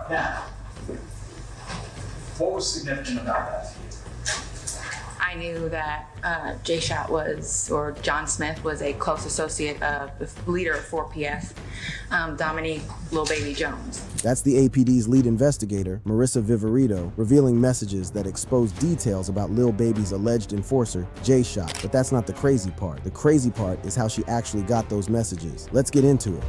Now, what was significant about that to you? I knew that J-Shot or John Smith was a close associate of the leader of 4PF, Dominique Lil Baby Jones. That's the APD's lead investigator, Marissa Viverito, revealing messages that expose details about Lil Baby's alleged enforcer, J-Shot. But that's not the crazy part. The crazy part is how she actually got those messages. Let's get into it.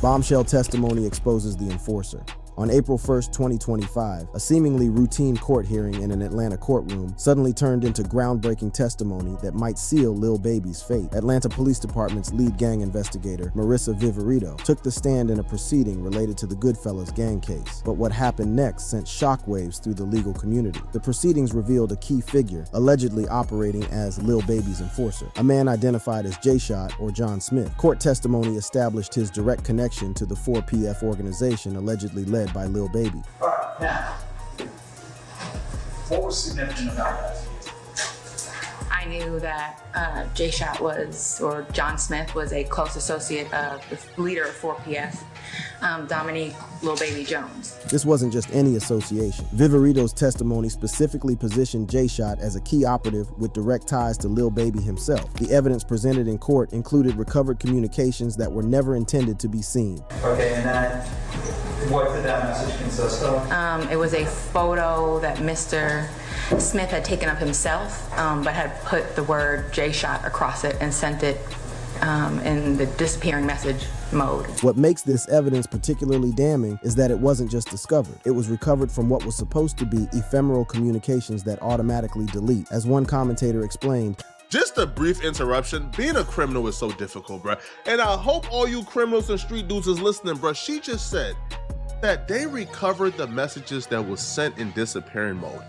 Bombshell testimony exposes the enforcer. On April 1st, 2025, a seemingly routine court hearing in an Atlanta courtroom suddenly turned into groundbreaking testimony that might seal Lil Baby's fate. Atlanta Police Department's lead gang investigator, Marissa Viverito, took the stand in a proceeding related to the Goodfellas gang case. But what happened next sent shockwaves through the legal community. The proceedings revealed a key figure, allegedly operating as Lil Baby's enforcer, a man identified as J-Shot or John Smith. Court testimony established his direct connection to the 4PF organization allegedly led by Lil Baby. All right, now, what was significant about that to you? I knew that J-Shot or John Smith was a close associate of the leader of 4PF, Dominique Lil Baby Jones. This wasn't just any association. Viverito's testimony specifically positioned J-Shot as a key operative with direct ties to Lil Baby himself. The evidence presented in court included recovered communications that were never intended to be seen. Okay, and then what did that message consist of? It was a photo that Mr. Smith had taken of himself, but had put the word J-Shot across it and sent it in the disappearing message mode. What makes this evidence particularly damning is that it wasn't just discovered. It was recovered from what was supposed to be ephemeral communications that automatically delete. As one commentator explained, just a brief interruption. Being a criminal is so difficult, bruh. And I hope all you criminals and street dudes is listening, bruh. She just said that they recovered the messages that was sent in disappearing mode.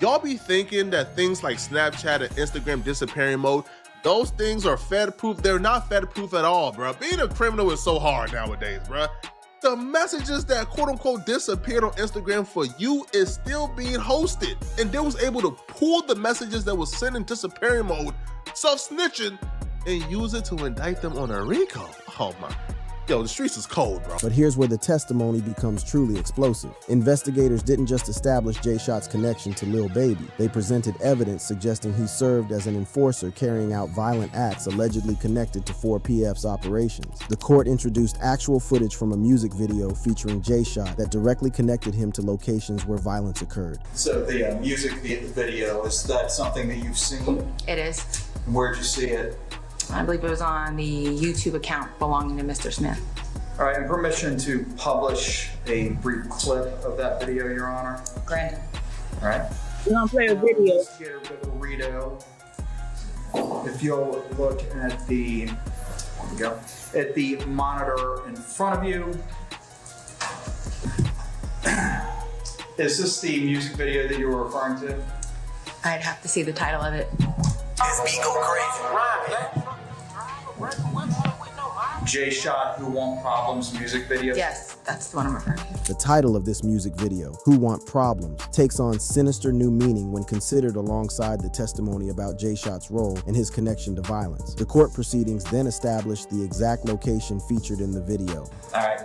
Y'all be thinking that things like Snapchat and Instagram disappearing mode, those things are Fed-proof. They're not Fed-proof at all, bruh. Being a criminal is so hard nowadays, bruh. The messages that quote-unquote disappeared on Instagram for you is still being hosted. And they was able to pull the messages that was sent in disappearing mode, self-snitching, and use it to indict them on a RICO. Oh my. Yo, the streets is cold, bro. But here's where the testimony becomes truly explosive. Investigators didn't just establish J-Shot's connection to Lil Baby. They presented evidence suggesting he served as an enforcer carrying out violent acts allegedly connected to 4PF's operations. The court introduced actual footage from a music video featuring J-Shot that directly connected him to locations where violence occurred. So the music video, is that something that you've seen? It is. Where'd you see it? I believe it was on the YouTube account belonging to Mr. Smith. All right, and permission to publish a brief clip of that video, Your Honor. Granted. All right. We're gonna play a video. Investigator Viverito, if you'll look at the, there we go, at the monitor in front of you. Is this the music video that you were referring to? I'd have to see the title of it. J-Shot Who Want Problems music video? Yes, that's the one I'm referring to. The title of this music video, Who Want Problems, takes on sinister new meaning when considered alongside the testimony about J-Shot's role and his connection to violence. The court proceedings then established the exact location featured in the video. All right.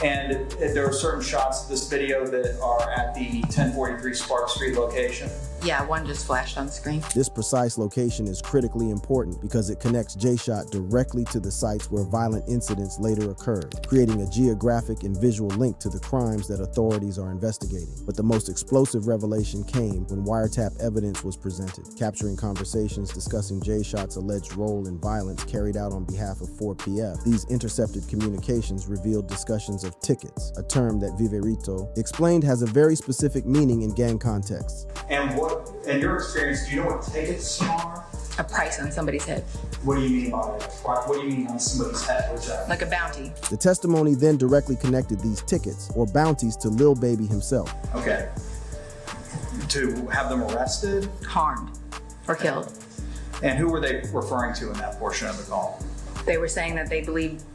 And there are certain shots of this video that are at the 1043 Spark Street location. Yeah, one just flashed on the screen. This precise location is critically important because it connects J-Shot directly to the sites where violent incidents later occurred, creating a geographic and visual link to the crimes that authorities are investigating. But the most explosive revelation came when wiretap evidence was presented, capturing conversations discussing J-Shot's alleged role in violence carried out on behalf of 4PF. These intercepted communications revealed discussions of tickets, a term that Viverito explained has a very specific meaning in gang contexts. And what, in your experience, do you know what tickets are? A price on somebody's head. What do you mean by that? What do you mean on somebody's head? What's that? Like a bounty. The testimony then directly connected these tickets or bounties to Lil Baby himself. Okay. To have them arrested? Harmed or killed. And who were they referring to in that portion of the call? They were saying that they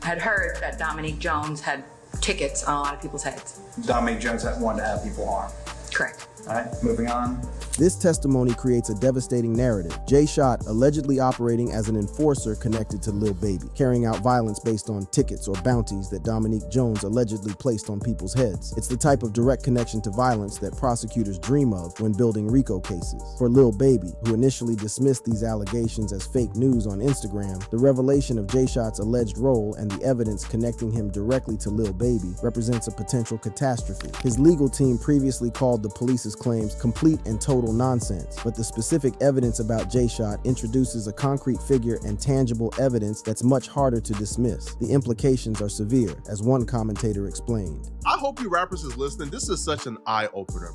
had heard that Dominique Jones had tickets on a lot of people's heads. Dominique Jones had wanted to have people harmed. Correct. All right, moving on. This testimony creates a devastating narrative. Jay Shot allegedly operating as an enforcer connected to Lil Baby, carrying out violence based on tickets or bounties that Dominique Jones allegedly placed on people's heads. It's the type of direct connection to violence that prosecutors dream of when building RICO cases. For Lil Baby, who initially dismissed these allegations as fake news on Instagram, the revelation of Jay Shot's alleged role and the evidence connecting him directly to Lil Baby represents a potential catastrophe. His legal team previously called the police's claims complete and total nonsense, but the specific evidence about Jay Shot introduces a concrete figure and tangible evidence that's much harder to dismiss. The implications are severe, as one commentator explained. I hope you rappers is listening. This is such an eye-opener.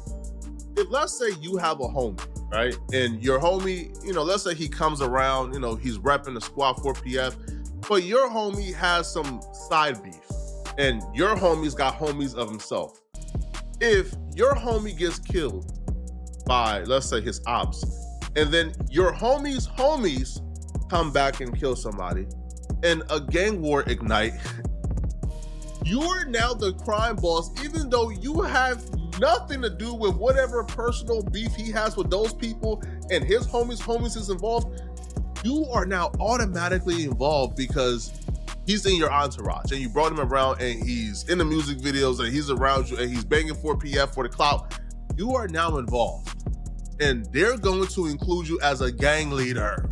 If let's say you have a homie, right? And your homie, let's say he comes around, he's repping the squad 4PF, but your homie has some side beef and your homie's got homies of himself. If your homie gets killed by, let's say, his ops, and then your homie's homies come back and kill somebody, and a gang war ignite, you're now the crime boss, even though you have nothing to do with whatever personal beef he has with those people and his homies is involved. You are now automatically involved because he's in your entourage and you brought him around and he's in the music videos and he's around you and he's banging 4PF for the clout. You are now involved and they're going to include you as a gang leader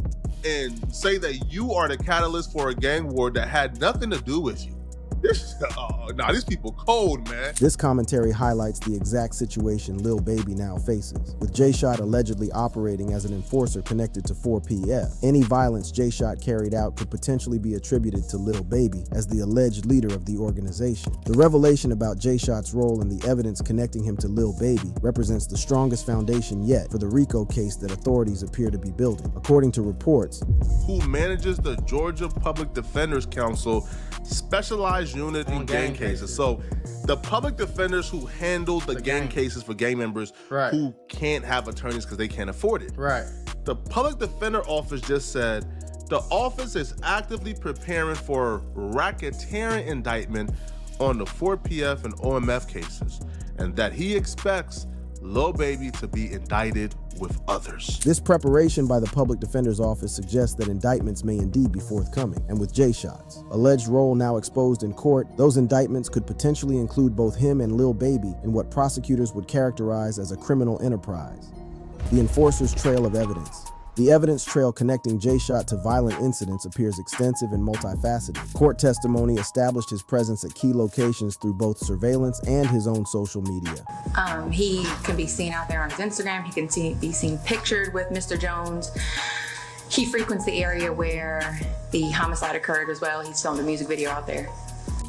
and say that you are the catalyst for a gang war that had nothing to do with you. These people cold, man. This commentary highlights the exact situation Lil Baby now faces, with Jay Shot allegedly operating as an enforcer connected to 4PF. Any violence Jay Shot carried out could potentially be attributed to Lil Baby as the alleged leader of the organization. The revelation about Jay Shot's role and the evidence connecting him to Lil Baby represents the strongest foundation yet for the RICO case that authorities appear to be building. According to reports, who manages the Georgia Public Defenders Council specialized unit in gang cases. So the public defenders who handle the gang cases for gang members who can't have attorneys because they can't afford it. Right. The public defender office just said the office is actively preparing for racketeering indictment on the 4PF and OMF cases, and that he expects Lil Baby to be indicted with others. This preparation by the public defender's office suggests that indictments may indeed be forthcoming, and with Jay Shot's alleged role now exposed in court, those indictments could potentially include both him and Lil Baby in what prosecutors would characterize as a criminal enterprise. The enforcer's trail of evidence. The evidence trail connecting Jay Shot to violent incidents appears extensive and multifaceted. Court testimony established his presence at key locations through both surveillance and his own social media. He can be seen out there on his Instagram. He can be seen pictured with Mr. Jones. He frequents the area where the homicide occurred as well. He's filmed a music video out there.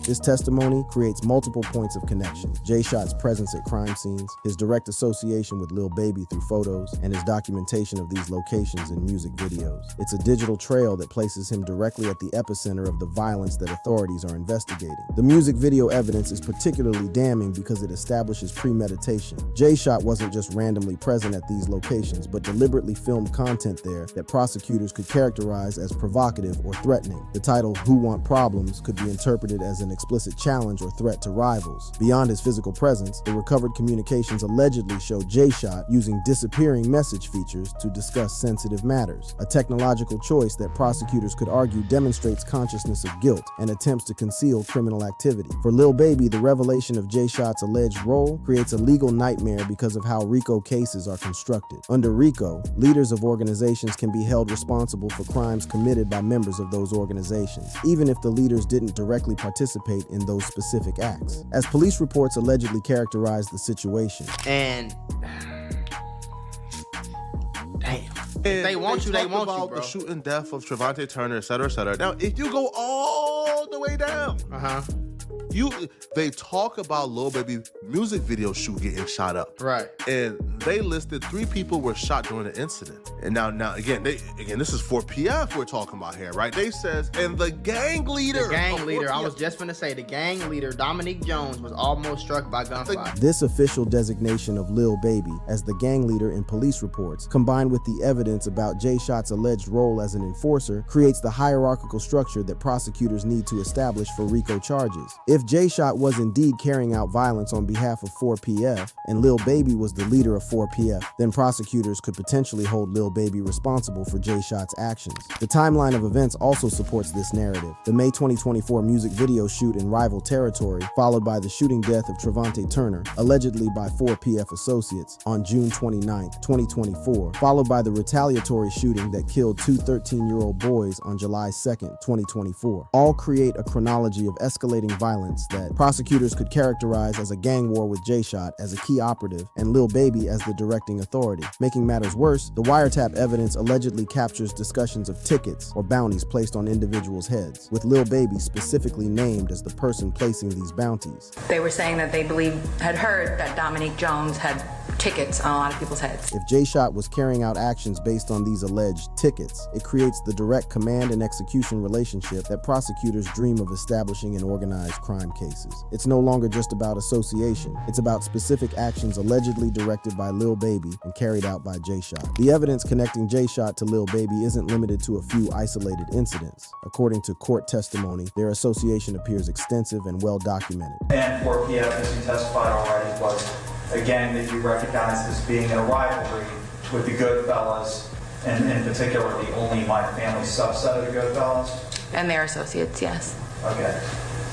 This testimony creates multiple points of connection. Jay Shot's presence at crime scenes, his direct association with Lil Baby through photos, and his documentation of these locations in music videos. It's a digital trail that places him directly at the epicenter of the violence that authorities are investigating. The music video evidence is particularly damning because it establishes premeditation. Jay Shot wasn't just randomly present at these locations, but deliberately filmed content there that prosecutors could characterize as provocative or threatening. The title, "Who Want Problems," could be interpreted as an explicit challenge or threat to rivals. Beyond his physical presence, the recovered communications allegedly show Jay Shot using disappearing message features to discuss sensitive matters, a technological choice that prosecutors could argue demonstrates consciousness of guilt and attempts to conceal criminal activity. For Lil Baby, the revelation of Jay Shot's alleged role creates a legal nightmare because of how RICO cases are constructed. Under RICO, leaders of organizations can be held responsible for crimes committed by members of those organizations, even if the leaders didn't directly participate in those specific acts, as police reports allegedly characterize the situation. And damn, if they want you, they want you, bro. The shooting death of Trevante Turner, et cetera, et cetera. Now, if you go all the way down, they talk about Lil Baby music video shoot getting shot up. Right. And they listed 3 people were shot during the incident. And now again, this is 4PF we're talking about here, right? They says, and the gang leader. I was just gonna say, the gang leader, Dominique Jones, was almost struck by gunfire. This official designation of Lil Baby as the gang leader in police reports, combined with the evidence about Jay Shot's alleged role as an enforcer, creates the hierarchical structure that prosecutors need to establish for RICO charges. If If J-Shot was indeed carrying out violence on behalf of 4PF, and Lil Baby was the leader of 4PF, then prosecutors could potentially hold Lil Baby responsible for J-Shot's actions. The timeline of events also supports this narrative. The May 2024 music video shoot in rival territory, followed by the shooting death of Trevante Turner, allegedly by 4PF associates, on June 29, 2024, followed by the retaliatory shooting that killed two 13-year-old boys on July 2, 2024. All create a chronology of escalating violence that prosecutors could characterize as a gang war with J-Shot as a key operative and Lil Baby as the directing authority. Making matters worse, the wiretap evidence allegedly captures discussions of tickets or bounties placed on individuals' heads, with Lil Baby specifically named as the person placing these bounties. They were saying that they had heard that Dominique Jones had tickets on a lot of people's heads. If J-Shot was carrying out actions based on these alleged tickets, it creates the direct command and execution relationship that prosecutors dream of establishing in organized crime cases. It's no longer just about association, it's about specific actions allegedly directed by Lil Baby and carried out by J-Shot. The evidence connecting J-Shot to Lil Baby isn't limited to a few isolated incidents. According to court testimony, their association appears extensive and well documented. And 4PF, as you testified already, was a gang that you recognized as being in a rivalry with the Goodfellas, and in particular the Only My Family subset of the Goodfellas? And their associates, yes. Okay.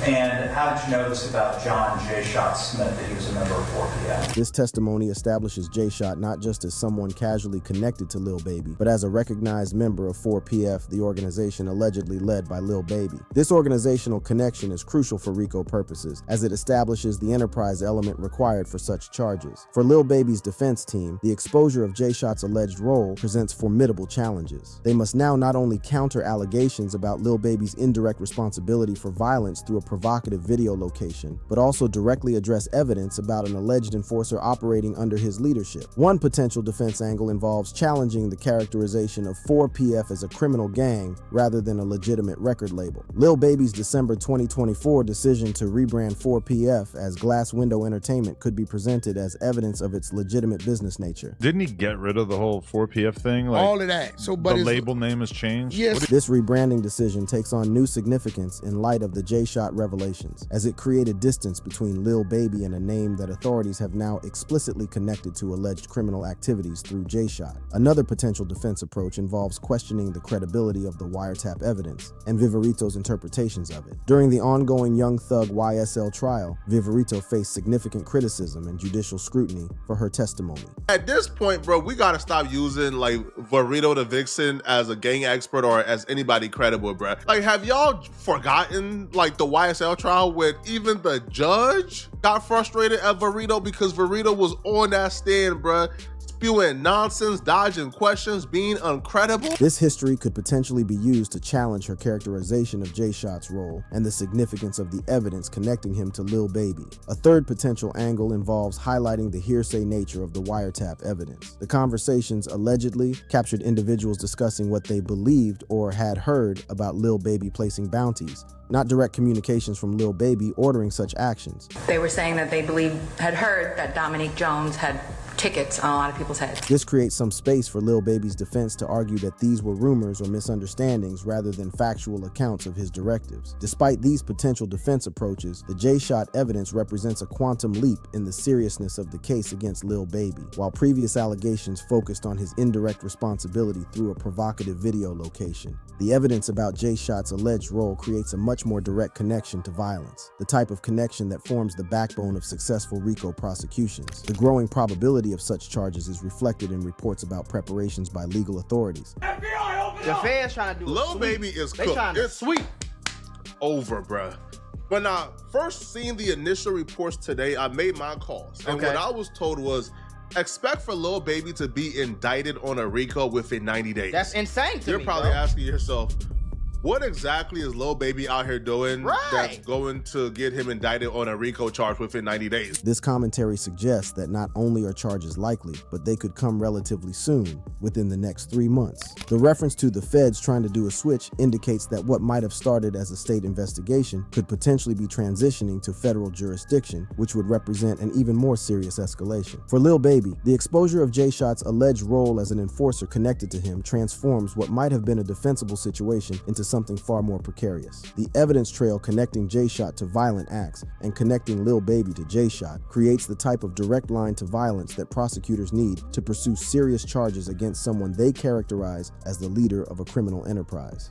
And how did you know this about John J. Shot Smith, that he was a member of 4PF? This testimony establishes J-Shot not just as someone casually connected to Lil Baby, but as a recognized member of 4PF, the organization allegedly led by Lil Baby. This organizational connection is crucial for RICO purposes, as it establishes the enterprise element required for such charges. For Lil Baby's defense team, the exposure of J-Shot's alleged role presents formidable challenges. They must now not only counter allegations about Lil Baby's indirect responsibility for violence through a provocative video location, but also directly address evidence about an alleged enforcer operating under his leadership. One potential defense angle involves challenging the characterization of 4PF as a criminal gang rather than a legitimate record label. Lil Baby's December 2024 decision to rebrand 4PF as Glass Window Entertainment could be presented as evidence of its legitimate business nature. Didn't he get rid of the whole 4PF thing? Like, all of that. So, but the label name has changed? Yes. This rebranding decision takes on new significance in light of the J-Shot revelations, as it created distance between Lil Baby and a name that authorities have now explicitly connected to alleged criminal activities through J-Shot. Another potential defense approach involves questioning the credibility of the wiretap evidence and Vivarito's interpretations of it. During the ongoing Young Thug YSL trial, Vivarito faced significant criticism and judicial scrutiny for her testimony. At this point, bro, we gotta stop using like Varito the Vixen as a gang expert or as anybody credible, bro. Like, have y'all forgotten like the YSL trial where even the judge got frustrated at Varito because Varito was on that stand, bro, spewing nonsense, dodging questions, being uncredible? This history could potentially be used to challenge her characterization of J-Shot's role and the significance of the evidence connecting him to Lil Baby. A third potential angle involves highlighting the hearsay nature of the wiretap evidence. The conversations allegedly captured individuals discussing what they believed or had heard about Lil Baby placing bounties, not direct communications from Lil Baby ordering such actions. They were saying that they had heard that Dominique Jones had tickets on a lot of people's heads. This creates some space for Lil Baby's defense to argue that these were rumors or misunderstandings rather than factual accounts of his directives. Despite these potential defense approaches, the J-Shot evidence represents a quantum leap in the seriousness of the case against Lil Baby. While previous allegations focused on his indirect responsibility through a provocative video location, the evidence about J-Shot's alleged role creates a much more direct connection to violence, the type of connection that forms the backbone of successful RICO prosecutions. The growing probability of such charges is reflected in reports about preparations by legal authorities. The fans trying to do Lil Baby is cooked. It's sweet. Over, bruh. When I first seen the initial reports today, I made my calls. And what I was told was, expect for Lil Baby to be indicted on a RICO within 90 days. That's insane to me, You're probably bro. asking yourself, what exactly is Lil Baby out here doing that's going to get him indicted on a RICO charge within 90 days? This commentary suggests that not only are charges likely, but they could come relatively soon, within the next 3 months. The reference to the feds trying to do a switch indicates that what might have started as a state investigation could potentially be transitioning to federal jurisdiction, which would represent an even more serious escalation. For Lil Baby, the exposure of J-Shot's alleged role as an enforcer connected to him transforms what might have been a defensible situation into something something far more precarious. The evidence trail connecting J-Shot to violent acts and connecting Lil Baby to J-Shot creates the type of direct line to violence that prosecutors need to pursue serious charges against someone they characterize as the leader of a criminal enterprise.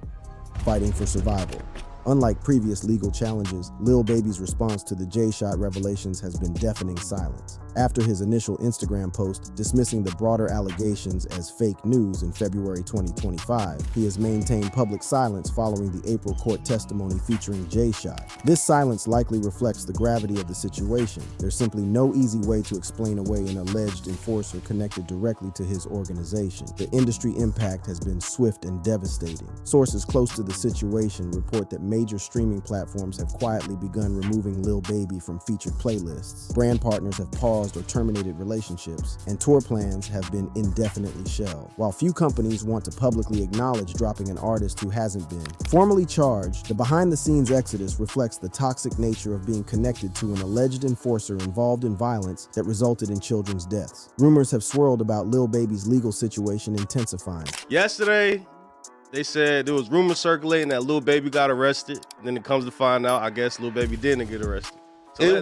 Fighting for survival. Unlike previous legal challenges, Lil Baby's response to the J-Shot revelations has been deafening silence. After his initial Instagram post dismissing the broader allegations as fake news in February 2025, he has maintained public silence following the April court testimony featuring J-Shot. This silence likely reflects the gravity of the situation. There's simply no easy way to explain away an alleged enforcer connected directly to his organization. The industry impact has been swift and devastating. Sources close to the situation report that major streaming platforms have quietly begun removing Lil Baby from featured playlists. Brand partners have paused or terminated relationships, and tour plans have been indefinitely shelved. While few companies want to publicly acknowledge dropping an artist who hasn't been formally charged, the behind-the-scenes exodus reflects the toxic nature of being connected to an alleged enforcer involved in violence that resulted in children's deaths. Rumors have swirled about Lil Baby's legal situation intensifying. Yesterday, they said there was rumors circulating that Lil Baby got arrested. Then it comes to find out, I guess Lil Baby didn't get arrested. So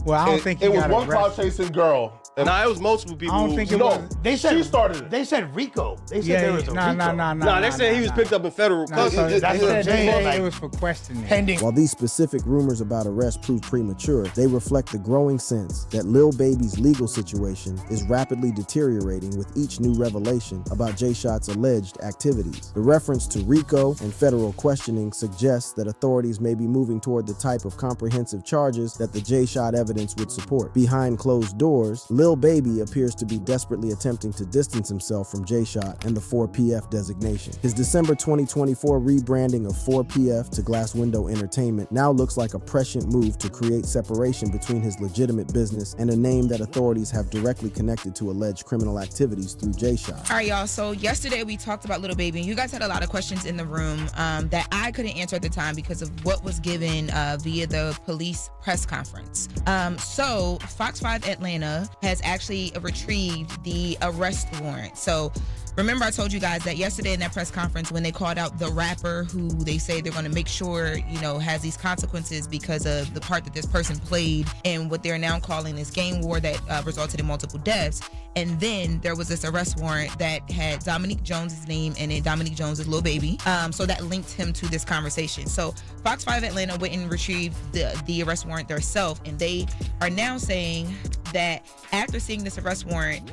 Well, I don't think he it was got one cloud arrested. chasing girl. And Nah, it was multiple people. I don't think it no, was. They said she started it. They said Rico. They said there was a Rico. Nah, they said he was picked up in federal custody. That's what I'm saying. It was for questioning. Pending. While these specific rumors about arrest prove premature, they reflect the growing sense that Lil Baby's legal situation is rapidly deteriorating with each new revelation about J-Shot's alleged activities. The reference to RICO and federal questioning suggests that authorities may be moving toward the type of comprehensive charges that the J-Shot evidence would support. Behind closed doors, Lil Baby appears to be desperately attempting to distance himself from J-Shot and the 4PF designation. His December 2024 rebranding of 4PF to Glass Window Entertainment now looks like a prescient move to create separation between his legitimate business and a name that authorities have directly connected to alleged criminal activities through J-Shot. All right, y'all. So yesterday we talked about Lil Baby, and you guys had a lot of questions in the room that I couldn't answer at the time because of what was given via the police press conference. So Fox 5 Atlanta has actually retrieved the arrest warrant. So remember I told you guys that yesterday in that press conference when they called out the rapper who they say they're going to make sure, has these consequences because of the part that this person played in what they're now calling this gang war that resulted in multiple deaths. And then there was this arrest warrant that had Dominique Jones' name in it. Dominique Jones is Lil Baby. So that linked him to this conversation. So Fox 5 Atlanta went and retrieved the arrest warrant themselves, and they are now saying that after seeing this arrest warrant,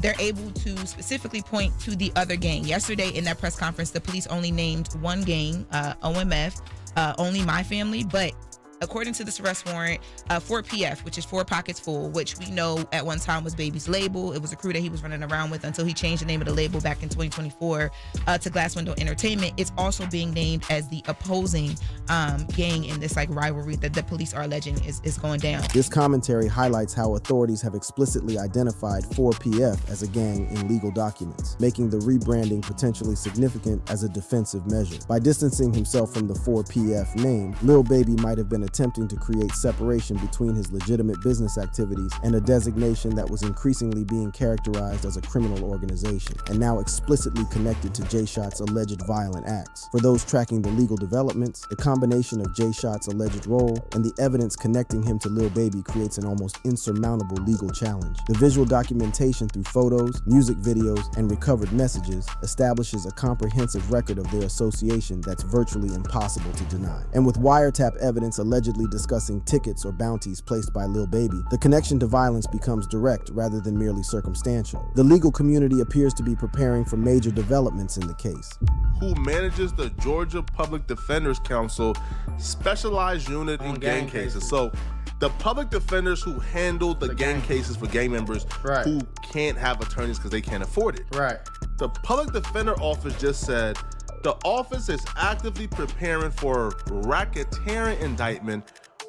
they're able to specifically point to the other gang. Yesterday in that press conference, the police only named one gang, OMF, only My Family, but according to this arrest warrant, 4PF, which is Four Pockets Full, which we know at one time was Baby's label. It was a crew that he was running around with until he changed the name of the label back in 2024 to Glass Window Entertainment. It's also being named as the opposing gang in this rivalry that the police are alleging is going down. This commentary highlights how authorities have explicitly identified 4PF as a gang in legal documents, making the rebranding potentially significant as a defensive measure. By distancing himself from the 4PF name, Lil Baby might have been attempting to create separation between his legitimate business activities and a designation that was increasingly being characterized as a criminal organization, and now explicitly connected to J-Shot's alleged violent acts. For those tracking the legal developments, the combination of J-Shot's alleged role and the evidence connecting him to Lil Baby creates an almost insurmountable legal challenge. The visual documentation through photos, music videos, and recovered messages establishes a comprehensive record of their association that's virtually impossible to deny. And with wiretap evidence allegedly discussing tickets or bounties placed by Lil Baby, the connection to violence becomes direct rather than merely circumstantial. The legal community appears to be preparing for major developments in the case. Who manages the Georgia Public Defenders Council specialized unit in gang cases. So the public defenders who handle the gang cases for gang members who can't have attorneys because they can't afford it. Right. The public defender office just said the office is actively preparing for racketeering indictment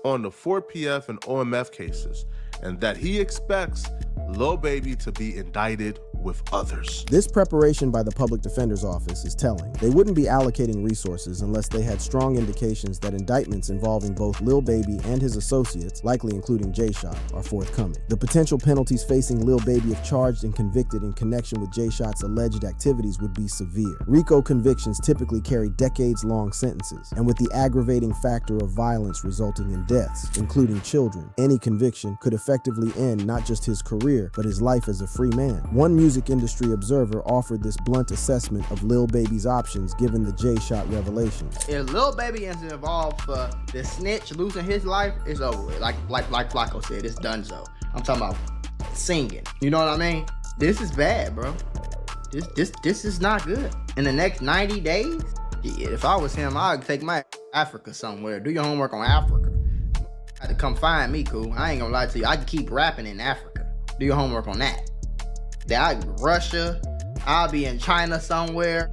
on the 4PF and OMF cases, and that he expects Lil Baby to be indicted with others. This preparation by the public defender's office is telling. They wouldn't be allocating resources unless they had strong indications that indictments involving both Lil Baby and his associates, likely including J-Shot, are forthcoming. The potential penalties facing Lil Baby if charged and convicted in connection with J-Shot's alleged activities would be severe. RICO convictions typically carry decades-long sentences, and with the aggravating factor of violence resulting in deaths, including children, any conviction could effectively end not just his career, but his life as a free man. One music industry observer offered this blunt assessment of Lil Baby's options given the J-Shot revelations. If Lil Baby is involved for the snitch losing his life, it's over with. Like Flacco said, it's donezo. I'm talking about singing. You know what I mean? This is bad, bro. This is not good. In the next 90 days, yeah, if I was him, I'd take my Africa somewhere. Do your homework on Africa. Had to come find me, cool. I ain't gonna lie to you. I can keep rapping in Africa. Do your homework on that. Russia. I'll be in China somewhere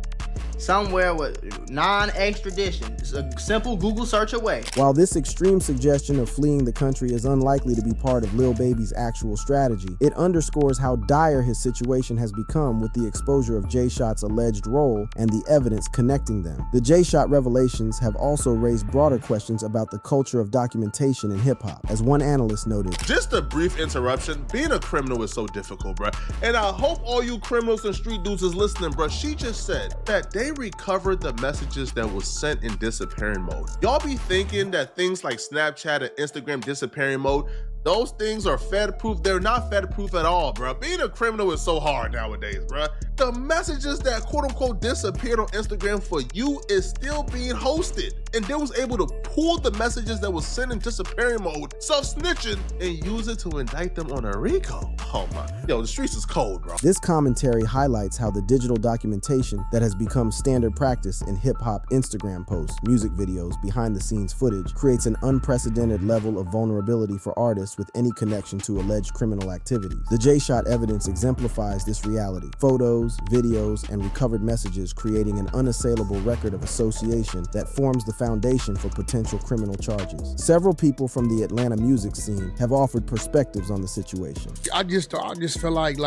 with non-extradition. It's a simple Google search away. While this extreme suggestion of fleeing the country is unlikely to be part of Lil Baby's actual strategy, it underscores how dire his situation has become with the exposure of J-Shot's alleged role and the evidence connecting them. The J-Shot revelations have also raised broader questions about the culture of documentation in hip-hop. As one analyst noted, just a brief interruption, being a criminal is so difficult, bruh. And I hope all you criminals and street dudes is listening, bruh. She just said that they recovered the messages that was sent in disappearing mode. Y'all be thinking that things like Snapchat and Instagram disappearing mode, those things are Fed-proof. They're not Fed-proof at all, bro. Being a criminal is so hard nowadays, bro. The messages that quote-unquote disappeared on Instagram for you is still being hosted. And they was able to pull the messages that was sent in disappearing mode, self-snitching, and use it to indict them on a RICO. Oh my, yo, the streets is cold, bro. This commentary highlights how the digital documentation that has become standard practice in hip-hop Instagram posts, music videos, behind-the-scenes footage creates an unprecedented level of vulnerability for artists with any connection to alleged criminal activities. The J-Shot evidence exemplifies this reality. Photos, videos, and recovered messages creating an unassailable record of association that forms the foundation for potential criminal charges. Several people from the Atlanta music scene have offered perspectives on the situation. I just feel like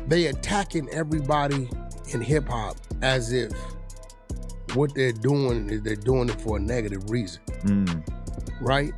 they attacking everybody in hip-hop as if what they're doing is they're doing it for a negative reason. Right?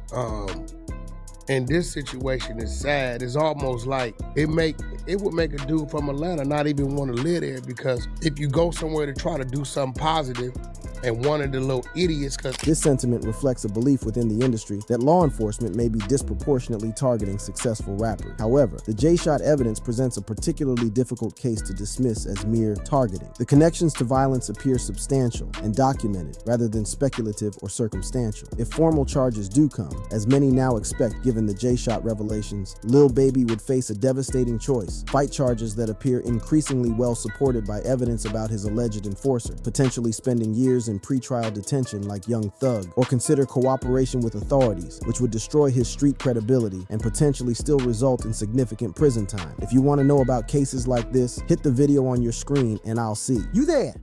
And this situation is sad. It's almost like it would make a dude from Atlanta not even want to live there, because if you go somewhere to try to do something positive and one of the little idiots, This sentiment reflects a belief within the industry that law enforcement may be disproportionately targeting successful rappers. However, the J-Shot evidence presents a particularly difficult case to dismiss as mere targeting. The connections to violence appear substantial and documented rather than speculative or circumstantial. If formal charges do come, as many now expect given the J-Shot revelations, Lil Baby would face a devastating choice: fight charges that appear increasingly well supported by evidence about his alleged enforcer, potentially spending years in pretrial detention like Young Thug, or consider cooperation with authorities, which would destroy his street credibility and potentially still result in significant prison time. If you want to know about cases like this, hit the video on your screen and I'll see you there.